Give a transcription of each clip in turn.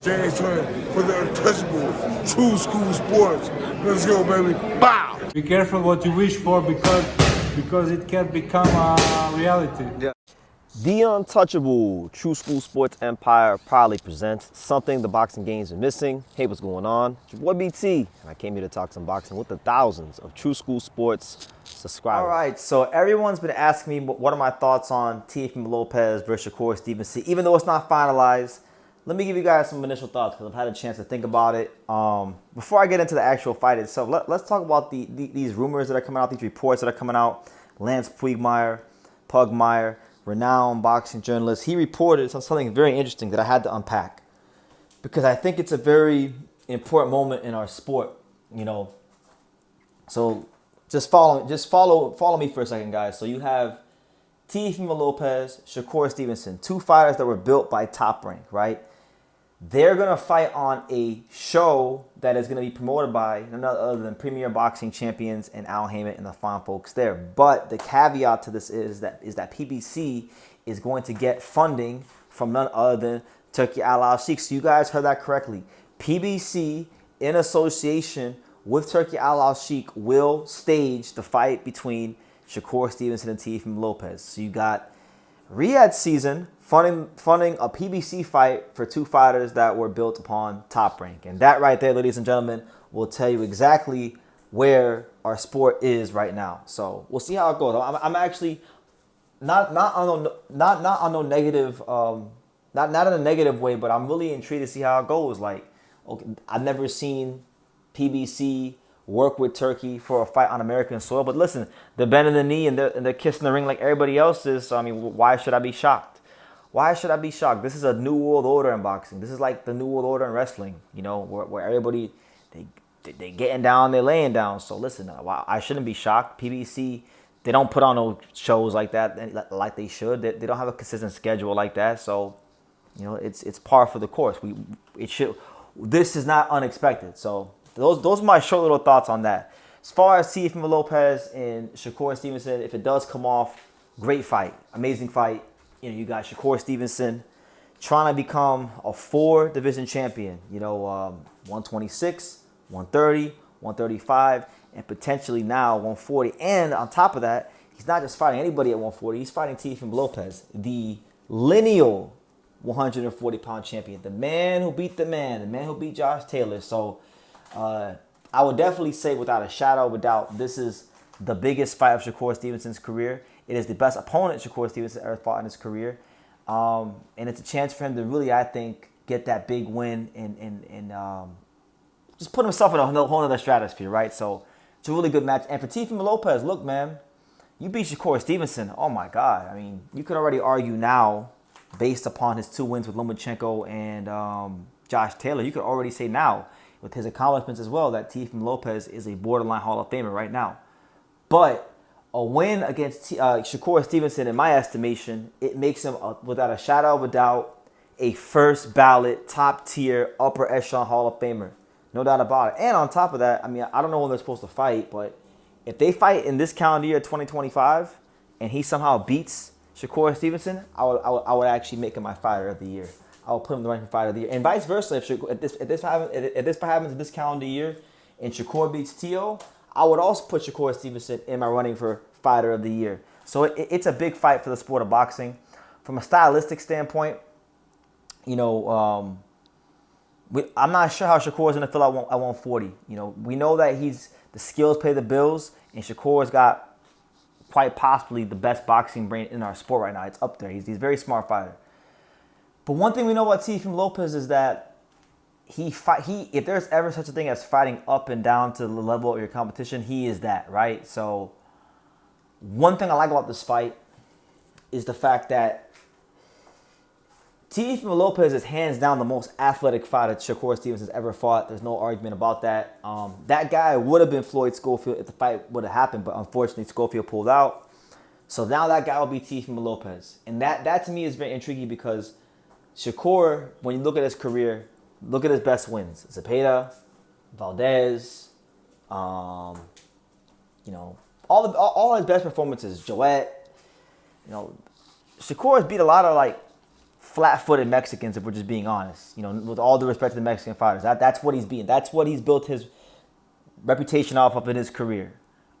James Turner for the untouchable true school sports. Let's go, baby. Bow! Be careful what you wish for because it can become a reality. Yeah. The untouchable True School Sports Empire proudly presents something the boxing games are missing. Hey, what's going on? It's your boy BT, and I came here to talk some boxing with the thousands of True School Sports subscribers. All right, so everyone's been asking me what are my thoughts on Teofimo Lopez versus Shakur Stevenson. Even though it's not finalized, let me give you guys some initial thoughts because I've had a chance to think about it. Before I get into the actual fight itself, let's talk about these rumors that are coming out, these reports that are coming out. Lance Pugmire, renowned boxing journalist, he reported something very interesting that I had to unpack because I think it's a very important moment in our sport, you know. So just follow me for a second, guys. So you have Teofimo Lopez, Shakur Stevenson, two fighters that were built by Top Rank, right? They're going to fight on a show that is going to be promoted by none other than Premier Boxing Champions and Al Heyman and the fine folks there. But the caveat to this is that PBC is going to get funding from none other than Turki Al Sheikh. So you guys heard that correctly. PBC, in association with Turki Al Sheikh, will stage the fight between Shakur Stevenson and Teofimo Lopez. So you got Riyadh season funding a PBC fight for two fighters that were built upon Top Rank. And that right there, ladies and gentlemen, will tell you exactly where our sport is right now. So we'll see how it goes. I'm actually not on no negative, not in a negative way, but I'm really intrigued to see how it goes. Like, okay, I've never seen PBC work with Turkey for a fight on American soil. But listen, they're bending the knee and they're kissing the ring like everybody else is. So, I mean, why should I be shocked? Why should I be shocked? This is a new world order in boxing. This is like the new world order in wrestling, you know, where everybody, they getting down, they're laying down. So listen, I shouldn't be shocked. PBC, they don't put on no shows like that like they should. They don't have a consistent schedule like that. So, you know, it's par for the course. This is not unexpected. So those are my short little thoughts on that. As far as Teofimo Lopez and Shakur Stevenson, if it does come off, great fight, amazing fight. You know, you got Shakur Stevenson trying to become a 4-division champion. You know, 126, 130, 135, and potentially now 140. And on top of that, he's not just fighting anybody at 140. He's fighting Teofimo Lopez, the lineal 140-pound champion, the man who beat the man who beat Josh Taylor. So I would definitely say without a shadow of a doubt, this is the biggest fight of Shakur Stevenson's career. It is the best opponent Shakur Stevenson ever fought in his career. And it's a chance for him to really, I think, get that big win and just put himself in a whole other stratosphere, right? So it's a really good match. And for Teofimo Lopez, look, man, you beat Shakur Stevenson. Oh, my God. I mean, you could already argue now, based upon his 2 wins with Lomachenko and Josh Taylor, you could already say now, with his accomplishments as well, that Teofimo Lopez is a borderline Hall of Famer right now. But a win against Shakur Stevenson, in my estimation, it makes him, without a shadow of a doubt, a first ballot, top tier, upper echelon Hall of Famer. No doubt about it. And on top of that, I mean, I don't know when they're supposed to fight, but if they fight in this calendar year, 2025, and he somehow beats Shakur Stevenson, I would actually make him my fighter of the year. I will put him in the running for fighter of the year. And vice versa, if this happens in this calendar year and Shakur beats Teo, I would also put Shakur Stevenson in my running for fighter of the year. So it's a big fight for the sport of boxing. From a stylistic standpoint, you know, I'm not sure how Shakur is going to feel at 140. You know, we know that the skills pay the bills, and Shakur's got quite possibly the best boxing brain in our sport right now. It's up there. He's a very smart fighter. But one thing we know about Teofimo Lopez is that if there's ever such a thing as fighting up and down to the level of your competition, he is that, right? So one thing I like about this fight is the fact that Teofimo Lopez is hands down the most athletic fighter Shakur Stevenson's ever fought. There's no argument about that. That guy would have been Floyd Schofield if the fight would have happened, but unfortunately Schofield pulled out. So now that guy will be Teofimo Lopez. And that to me is very intriguing because Shakur, when you look at his career, look at his best wins. Zepeda, Valdez, you know, all his best performances, Joet. You know, Shakur has beat a lot of like flat-footed Mexicans, if we're just being honest. You know, with all due respect to the Mexican fighters, that's what he's being. That's what he's built his reputation off of in his career.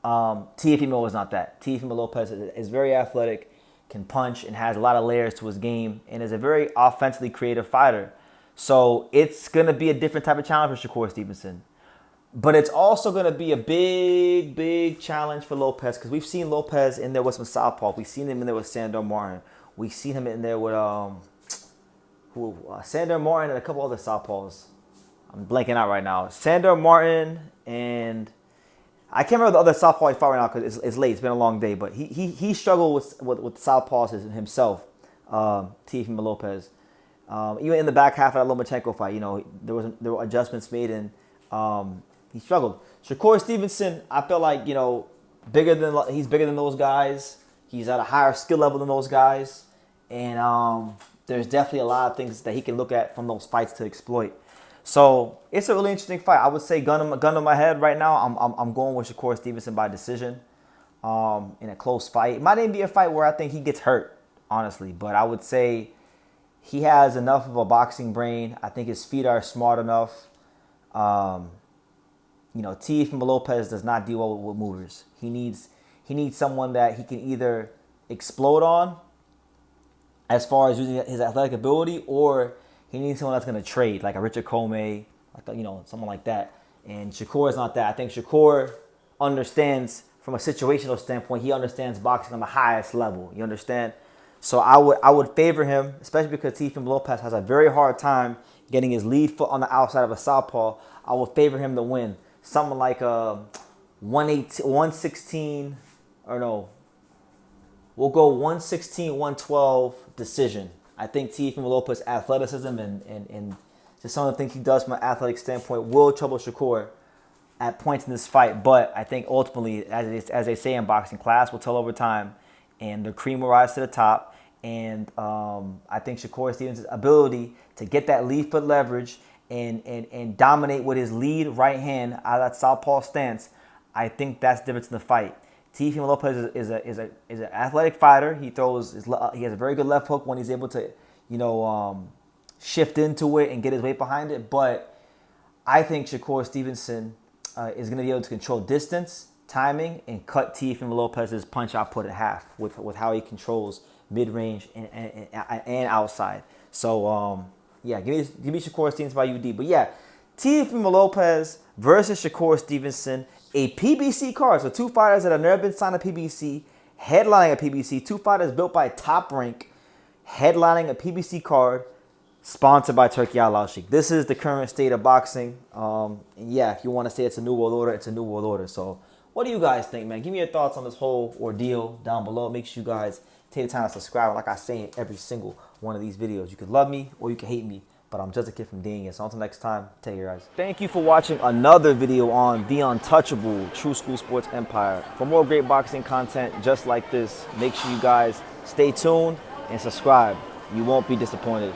Teofimo is not that. Teofimo Lopez is very athletic, can punch, and has a lot of layers to his game, and is a very offensively creative fighter. So it's going to be a different type of challenge for Shakur Stevenson. But it's also going to be a big, big challenge for Lopez, because we've seen Lopez in there with some southpaw. We've seen him in there with Sandor Martin. We've seen him in there with Sandor Martin and a couple other southpaws. I'm blanking out right now. Sandor Martin and I can't remember the other southpaw he fought right now because it's late. It's been a long day. But he struggled with southpaws himself, Teofimo Lopez. Even in the back half of that Lomachenko fight, you know, there were adjustments made and he struggled. Shakur Stevenson, I feel like, you know, he's bigger than those guys. He's at a higher skill level than those guys, and there's definitely a lot of things that he can look at from those fights to exploit. So it's a really interesting fight. I would say gun to my head right now, I'm going with Shakur Stevenson by decision in a close fight. It might even be a fight where I think he gets hurt, honestly, but I would say he has enough of a boxing brain. I think his feet are smart enough. You know, Teofimo Lopez does not deal well with movers. He needs someone that he can either explode on as far as using his athletic ability, or he needs someone that's going to trade, like a Richard Comey, like someone like that. And Shakur is not that. I think Shakur understands from a situational standpoint. He understands boxing on the highest level. You understand? So I would favor him, especially because Teofimo Lopez has a very hard time getting his lead foot on the outside of a southpaw. I would favor him to win. Something like a 116, or no, we'll go 116, 112 decision. I think Teofimo Lopez's athleticism and just some of the things he does from an athletic standpoint will trouble Shakur at points in this fight. But I think ultimately, as they say in boxing, class will tell over time, and the cream will rise to the top. And I think Shakur Stevenson's ability to get that lead foot leverage and dominate with his lead right hand out of that southpaw stance, I think that's the difference in the fight. Teofimo Lopez is an athletic fighter. He has a very good left hook when he's able to, you know, shift into it and get his weight behind it. But I think Shakur Stevenson is going to be able to control distance, timing, and cut Teofimo Lopez's punch output in half with how he controls mid-range and outside. So yeah, give me Shakur Stevenson by UD. But yeah, Teofimo Lopez versus Shakur Stevenson, a PBC card. So two fighters that have never been signed to PBC, headlining a PBC. Two fighters built by Top Rank, headlining a PBC card, sponsored by Turkey Al Sheikh. This is the current state of boxing. And yeah, if you want to say it's a new world order, it's a new world order. So what do you guys think, man? Give me your thoughts on this whole ordeal down below. Make sure you guys take the time to subscribe. Like I say in every single one of these videos, you could love me or you can hate me, but I'm just a kid from Ding. So until next time, take care, guys. Thank you for watching another video on the untouchable True School Sports Empire. For more great boxing content just like this, make sure you guys stay tuned and subscribe. You won't be disappointed.